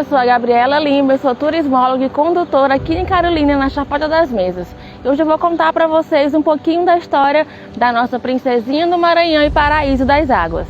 sou a Gabriela Lima, eu sou turismóloga e condutora aqui em Carolina, na Chapada das Mesas. E hoje eu vou contar para vocês um pouquinho da história da nossa princesinha do Maranhão e paraíso das águas.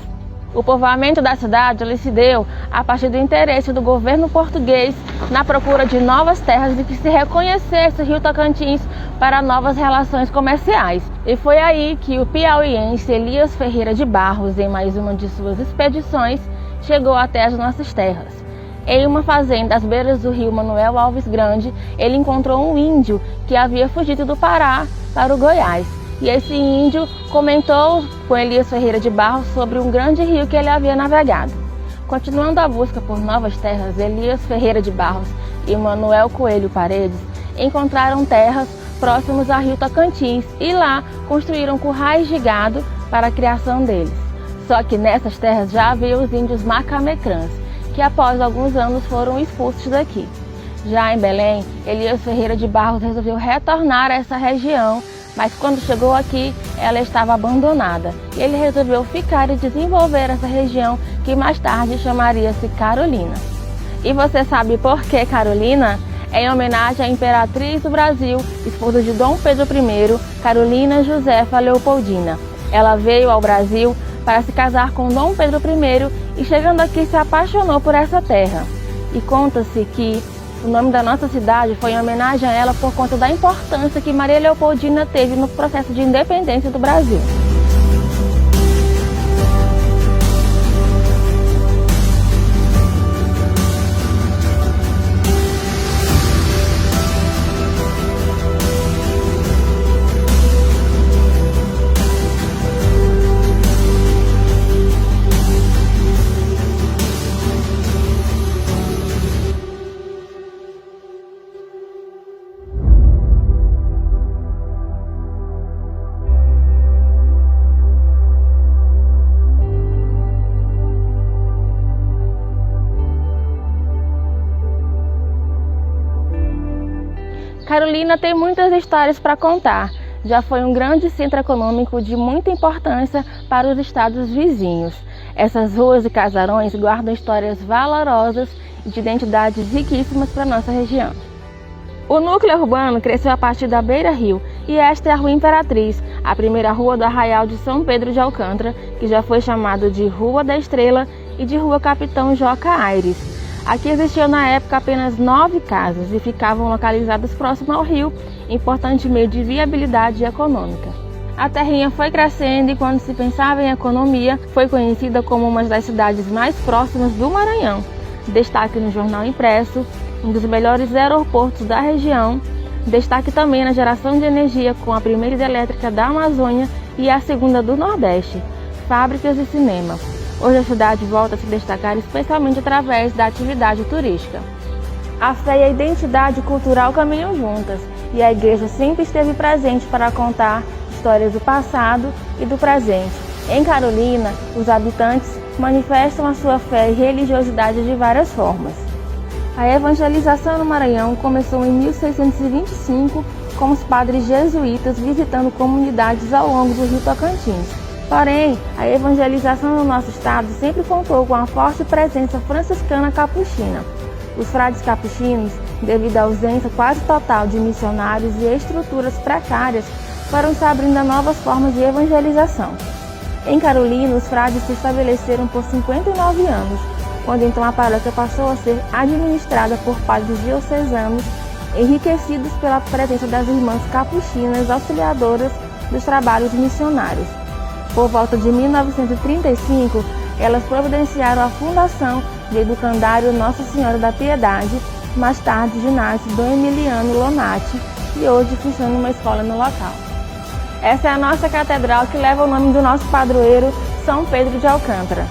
O povoamento da cidade ele se deu a partir do interesse do governo português na procura de novas terras e que se reconhecesse o Rio Tocantins para novas relações comerciais. E foi aí que o piauiense Elias Ferreira de Barros, em mais uma de suas expedições, chegou até as nossas terras. Em uma fazenda às beiras do rio Manuel Alves Grande, ele encontrou um índio que havia fugido do Pará para o Goiás. E esse índio comentou com Elias Ferreira de Barros sobre um grande rio que ele havia navegado. Continuando a busca por novas terras, Elias Ferreira de Barros e Manuel Coelho Paredes encontraram terras próximas ao rio Tocantins e lá construíram currais de gado para a criação deles. Só que nessas terras já havia os índios macamecrãs, que após alguns anos foram expulsos daqui. Já em Belém, Elias Ferreira de Barros resolveu retornar a essa região, mas quando chegou aqui, ela estava abandonada. E ele resolveu ficar e desenvolver essa região, que mais tarde chamaria-se Carolina. E você sabe por que Carolina? É em homenagem à imperatriz do Brasil, esposa de Dom Pedro I, Carolina Josefa Leopoldina. Ela veio ao Brasil para se casar com Dom Pedro I e chegando aqui se apaixonou por essa terra. E conta-se que o nome da nossa cidade foi em homenagem a ela por conta da importância que Maria Leopoldina teve no processo de independência do Brasil. Carolina tem muitas histórias para contar. Já foi um grande centro econômico de muita importância para os estados vizinhos. Essas ruas e casarões guardam histórias valorosas e de identidades riquíssimas para nossa região. O núcleo urbano cresceu a partir da Beira-Rio e esta é a Rua Imperatriz, a primeira rua do Arraial de São Pedro de Alcântara, que já foi chamado de Rua da Estrela e de Rua Capitão Joca Aires. Aqui existiam na época apenas 9 casas e ficavam localizadas próximo ao rio, importante meio de viabilidade econômica. A terrinha foi crescendo e quando se pensava em economia, foi conhecida como uma das cidades mais próximas do Maranhão. Destaque no jornal impresso, um dos melhores aeroportos da região, destaque também na geração de energia com a primeira hidrelétrica da Amazônia e a segunda do Nordeste, fábricas e cinema. Hoje a cidade volta a se destacar especialmente através da atividade turística. A fé e a identidade cultural caminham juntas e a igreja sempre esteve presente para contar histórias do passado e do presente. Em Carolina, os habitantes manifestam a sua fé e religiosidade de várias formas. A evangelização no Maranhão começou em 1625 com os padres jesuítas visitando comunidades ao longo do Rio Tocantins. Porém, a evangelização no nosso estado sempre contou com a forte presença franciscana capuchina. Os frades capuchinos, devido à ausência quase total de missionários e estruturas precárias, foram se abrindo a novas formas de evangelização. Em Carolina, os frades se estabeleceram por 59 anos, quando então a paróquia passou a ser administrada por padres diocesanos, enriquecidos pela presença das irmãs capuchinas auxiliadoras dos trabalhos missionários. Por volta de 1935, elas providenciaram a fundação do Educandário Nossa Senhora da Piedade, mais tarde ginásio Dom Emiliano Lonati, e hoje funciona uma escola no local. Essa é a nossa catedral que leva o nome do nosso padroeiro, São Pedro de Alcântara.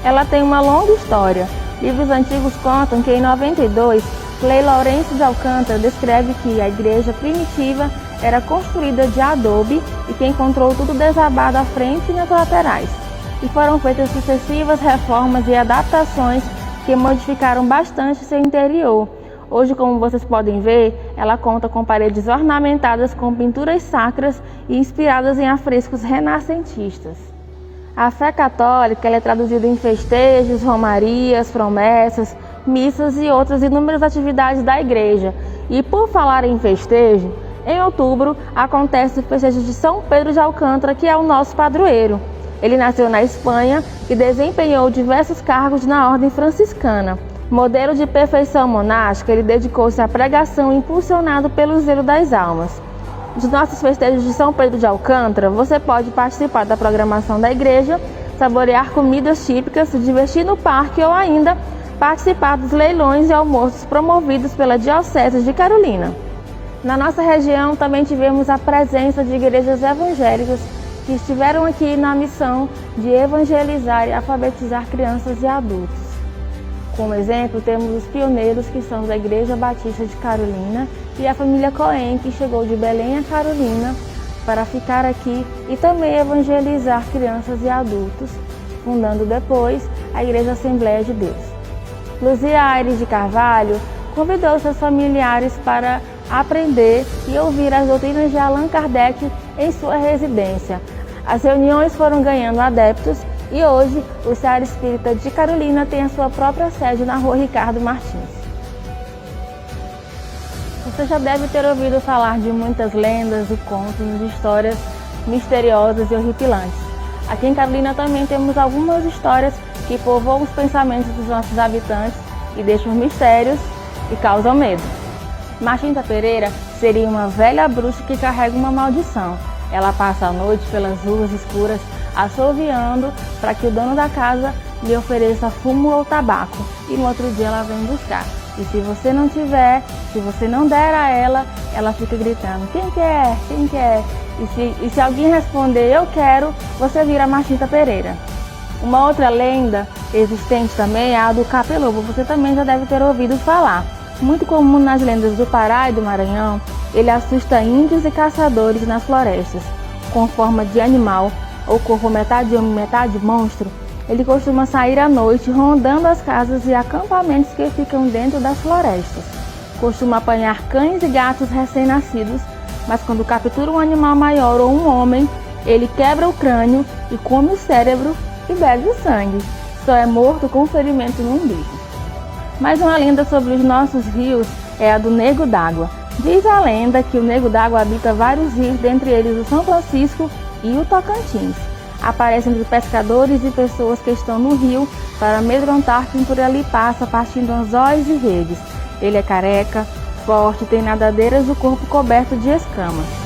Ela tem uma longa história. Livros antigos contam que em 92, Frei Lourenço de Alcântara descreve que a igreja primitiva era construída de adobe e que encontrou tudo desabado à frente e nas laterais. E foram feitas sucessivas reformas e adaptações que modificaram bastante seu interior. Hoje, como vocês podem ver, ela conta com paredes ornamentadas com pinturas sacras e inspiradas em afrescos renascentistas. A fé católica é traduzida em festejos, romarias, promessas, missas e outras inúmeras atividades da igreja. E por falar em festejo, em outubro acontece o festejo de São Pedro de Alcântara, que é o nosso padroeiro. Ele nasceu na Espanha e desempenhou diversos cargos na ordem franciscana. Modelo de perfeição monástica, ele dedicou-se à pregação impulsionado pelo zelo das almas. Dos nossos festejos de São Pedro de Alcântara, você pode participar da programação da igreja, saborear comidas típicas, se divertir no parque ou ainda participar dos leilões e almoços promovidos pela Diocese de Carolina. Na nossa região também tivemos a presença de igrejas evangélicas que estiveram aqui na missão de evangelizar e alfabetizar crianças e adultos. Como exemplo, temos os pioneiros, que são da Igreja Batista de Carolina, e a família Cohen, que chegou de Belém a Carolina para ficar aqui e também evangelizar crianças e adultos, fundando depois a Igreja Assembleia de Deus. Luzia Aires de Carvalho convidou seus familiares para aprender e ouvir as doutrinas de Allan Kardec em sua residência. As reuniões foram ganhando adeptos e hoje o Seara Espírita de Carolina tem a sua própria sede na Rua Ricardo Martins. Você já deve ter ouvido falar de muitas lendas e contos de histórias misteriosas e horripilantes. Aqui em Carolina também temos algumas histórias que povoam os pensamentos dos nossos habitantes e deixam mistérios e causam medo. Machinta Pereira seria uma velha bruxa que carrega uma maldição. Ela passa a noite pelas ruas escuras assoviando para que o dono da casa lhe ofereça fumo ou tabaco, e no outro dia ela vem buscar. E se você não tiver, se você não der a ela, ela fica gritando: quem quer? Quem quer? E se alguém responder eu quero, você vira Machinta Pereira. Uma outra lenda existente também é a do Capelobo. Você também já deve ter ouvido falar. Muito comum nas lendas do Pará e do Maranhão, ele assusta índios e caçadores nas florestas. Com forma de animal, ou corpo metade homem, metade monstro, ele costuma sair à noite rondando as casas e acampamentos que ficam dentro das florestas. Costuma apanhar cães e gatos recém-nascidos, mas quando captura um animal maior ou um homem, ele quebra o crânio e come o cérebro e bebe o sangue. Só é morto com ferimento no umbigo. Mais uma lenda sobre os nossos rios é a do Nego d'Água. Diz a lenda que o Nego d'Água habita vários rios, dentre eles o São Francisco e o Tocantins. Aparece entre pescadores e pessoas que estão no rio para amedrontar quem por ali passa, partindo anzóis e redes. Ele é careca, forte, tem nadadeiras do corpo coberto de escamas.